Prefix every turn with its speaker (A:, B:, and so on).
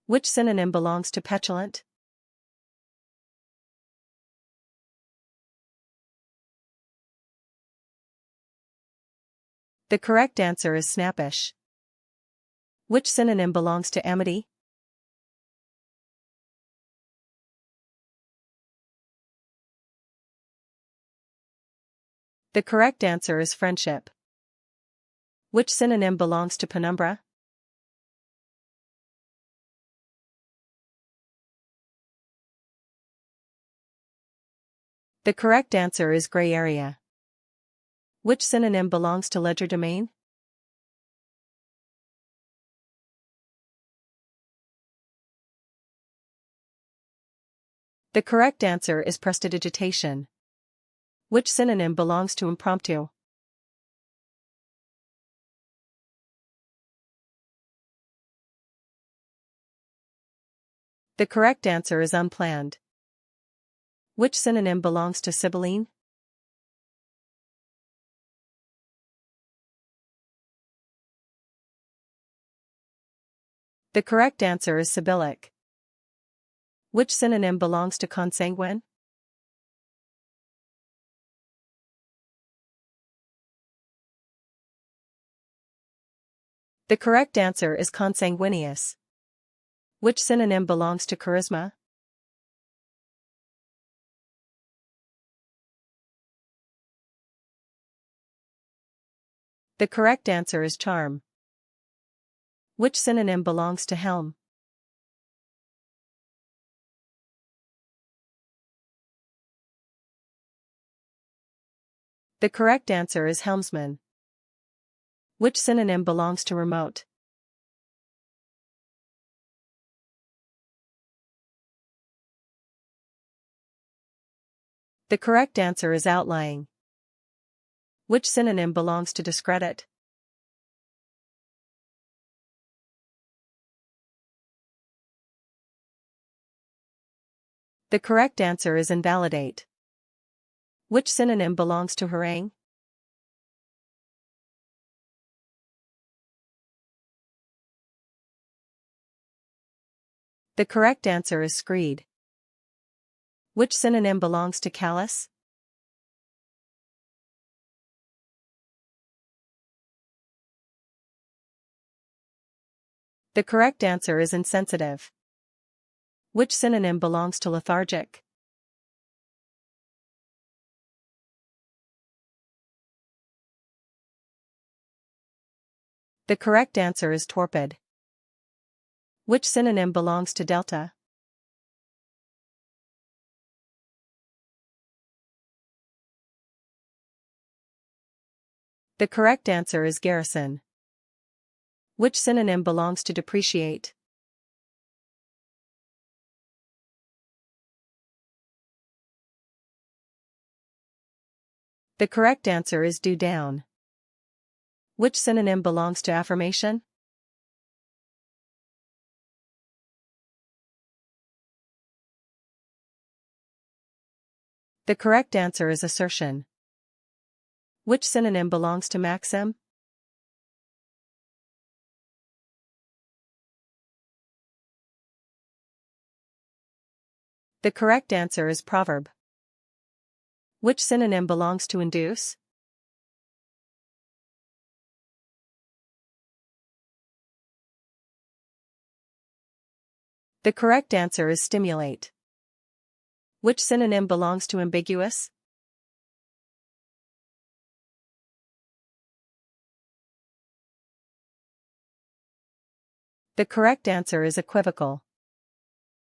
A: Which synonym belongs to petulant? The correct answer is snappish. Which synonym belongs to amity? The correct answer is friendship. Which synonym belongs to penumbra? The correct answer is gray area. Which synonym belongs to legerdemain? The correct answer is prestidigitation. Which synonym belongs to impromptu? The correct answer is unplanned. Which synonym belongs to sibylline? The correct answer is sibyllic. Which synonym belongs to consanguine? The correct answer is consanguineous. Which synonym belongs to charisma? The correct answer is charm. Which synonym belongs to helm? The correct answer is helmsman. Which synonym belongs to remote? The correct answer is outlying. Which synonym belongs to discredit? The correct answer is invalidate. Which synonym belongs to harangue? The correct answer is screed. Which synonym belongs to callous? The correct answer is insensitive. Which synonym belongs to lethargic? The correct answer is torpid. Which synonym belongs to delta? The correct answer is garrison. Which synonym belongs to depreciate? The correct answer is due down. Which synonym belongs to affirmation? The correct answer is assertion. Which synonym belongs to maxim? The correct answer is proverb. Which synonym belongs to induce? The correct answer is stimulate. Which synonym belongs to ambiguous? The correct answer is equivocal.